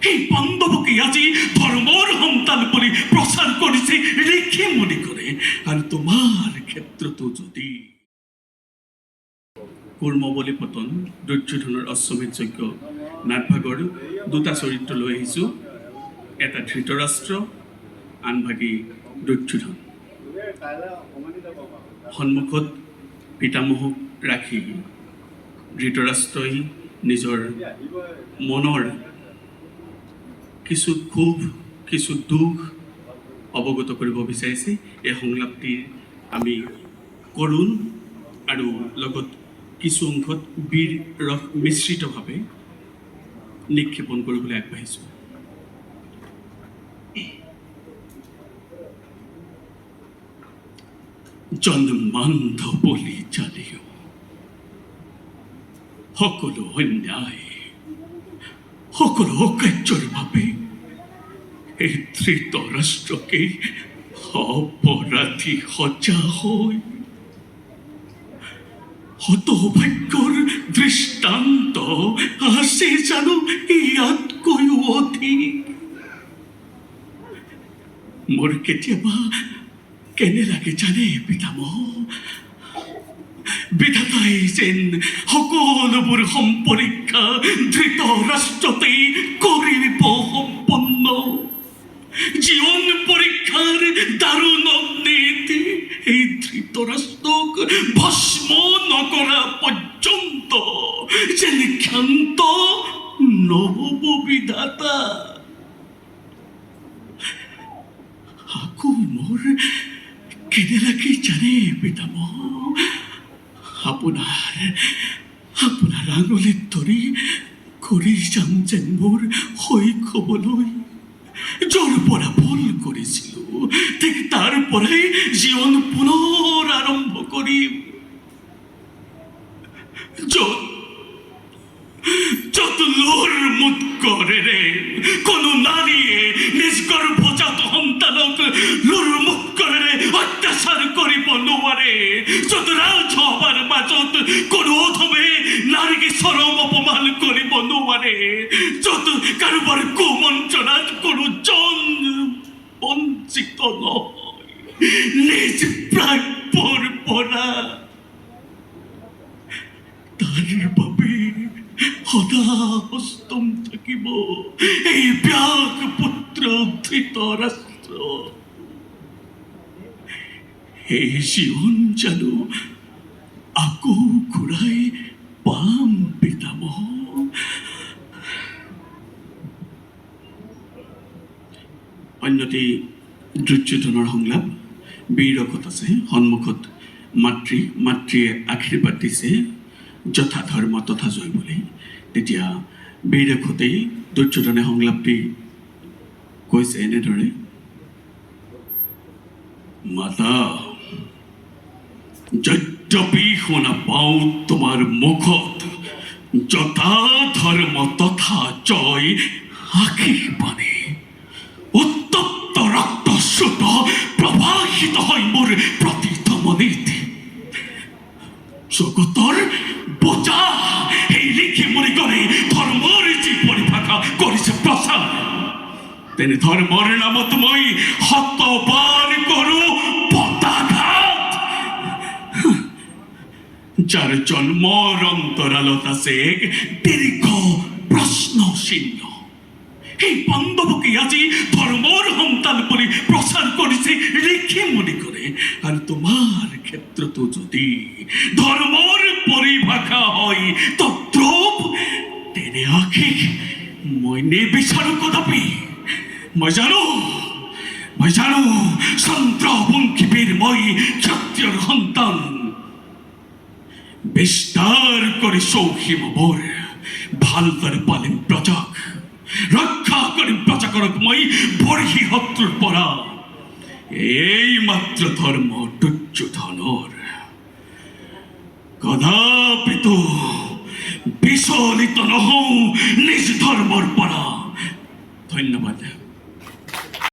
সেই পাণ্ডৱকে আজি ধৰ্মৰ সন্তান বুলি প্ৰচাৰ কৰিছে ঋষি মুনি কৰে। আৰু তোমাৰ ক্ষেত্ৰতো যদি কুৰ্মবলি পতন দুৰ্যোধনৰ অশ্বমেধ যজ্ঞ নাটভাগৰ দুটা চৰিত্ৰ লৈ আহিছোঁ, এটা ধৃতৰাষ্ট্ৰ, আনভাগী দুৰ্যোধন। সন্মুখত পিতামহক ৰাখি ধৃতৰাষ্ট্ৰই নিজৰ মনৰ কিছু ক্ষোভ, কিছু দুখ অৱগত কৰিব বিচাৰিছে। এই সংলাপটিৰ আমি কৰুণ আৰু লগত কিছু অংশত বীৰ ৰস মিশ্ৰিতভাৱে নিক্ষেপণ কৰিবলৈ আগবাঢ়িছোঁ। জন্মান্ধ বলি জানিও সকলো অন্যায়, সকলো অকাৰ্যৰ বাবে এই ধৃতৰাষ্ট্ৰকে অপৰাধী সজা হয়। হতভাগ্যৰ দৃষ্টান্ত আছে জানো ইয়াতকৈও অধিক? মোৰ কেতিয়াবা কেনে লাগে জানে পিতামহ? বিধাতাই যেন সকলোবোৰ সম্পৰীক্ষা ধৃতৰাষ্ট্ৰতেই কৰিব সম্পন্ন। জীৱন পৰীক্ষাৰ দাৰুণ অগ্নিত এই ধৃতৰাষ্ট্ৰক ভস্ম নকৰা পৰ্যন্ত যেন ক্ষান্ত নহব বিধাতা। আকৌ মোৰ কেনে লাগে জানে পিতামহ? আপোনাৰ আঙুলিত ধৰি কৰি যাম যেন মোৰ শৈশৱলৈ, য'ৰ পৰা ভুল কৰিছিলোঁ ঠিক তাৰ পৰাই জীৱন পুনৰ আৰম্ভ কৰিম। য'ত লোৰ মুৎকৰেৰে কোনো নাৰীয়ে নিজ গৰ্ভজাত সন্তানক লোৰ মুৎকৰেৰে অত্যাচাৰ কৰিব নোৱাৰে, য'ত ৰাজসভাৰ মাজত কোনো অধমে নাৰীক চৰম অপমান কৰিব নোৱাৰে, য'ত কাৰোবাৰ কুমন্ত্ৰণাত কোনো জন বঞ্চিত নহয় নিজ প্ৰাপ্যৰ পৰা, তাৰ বাবে সদা হস্তম থাকিব এই ব্যাস পুত্ৰ ধৃতৰাষ্ট্ৰ। এই জীৱন জানো আকৌ ঘূৰাই পাম পিতামহ? অন্যটি দুৰ্যোধনৰ সংলাপ বীৰকত আছে। সন্মুখত মাতৃয়ে আশীৰ্বাদ দিছে যথা ধৰ্ম তথা জয় বুলি। তেতিয়া বীৰকতেই দুৰ্যোধনে সংলাপটি কৈছে এনেদৰে: মাতা, যদ্যপি শুনা পাওঁ তোমাৰ মুখত যথা ধৰ্ম তথা জয় আশীৰ্বাদে উত্তপ্ত ৰক্তস্ৰোত প্ৰবাহিত হয় মোৰ প্ৰতি ধমনীত। জগতৰ বোজা এই ঋষি মুনি কৰে ধৰ্মৰ যি পৰিভাষা কৰিছে প্ৰচাৰ, তেনে ধৰ্মৰ নামত মই শতবাৰ কৰো পতাঘাত। যাৰ জন্মৰ অন্তৰালত আছে এক দীৰ্ঘ প্ৰশ্ন চিহ্ন, সেই পাণ্ডৱকে আজি ধৰ্মৰ সন্তান বুলি প্ৰচাৰ কৰিছে ঋষি মুনি কৰে। আৰু তোমাৰ ক্ষেত্ৰতো যদি ধৰ্মৰ পৰিভাষা হয় তদ্ৰূপ, তেনে আশীষ মই নিবিচাৰো কদাপি। মই জানো চন্দ্ৰবংশীবীৰ মই ক্ষত্ৰিয়ৰ সন্তান। বিস্তাৰ কৰি চৌহিম বৰ ভালদৰে পালিম প্ৰজাক, ৰক্ষা কৰিম প্ৰজাকৰক মই বৰ্হি শত্ৰুৰ পৰা। এই মাত্ৰ ধৰ্ম দুৰ্যোধনৰ, কদাপিতো বিচলিত নহওঁ নিজ ধৰ্মৰ পৰা। ধন্যবাদ।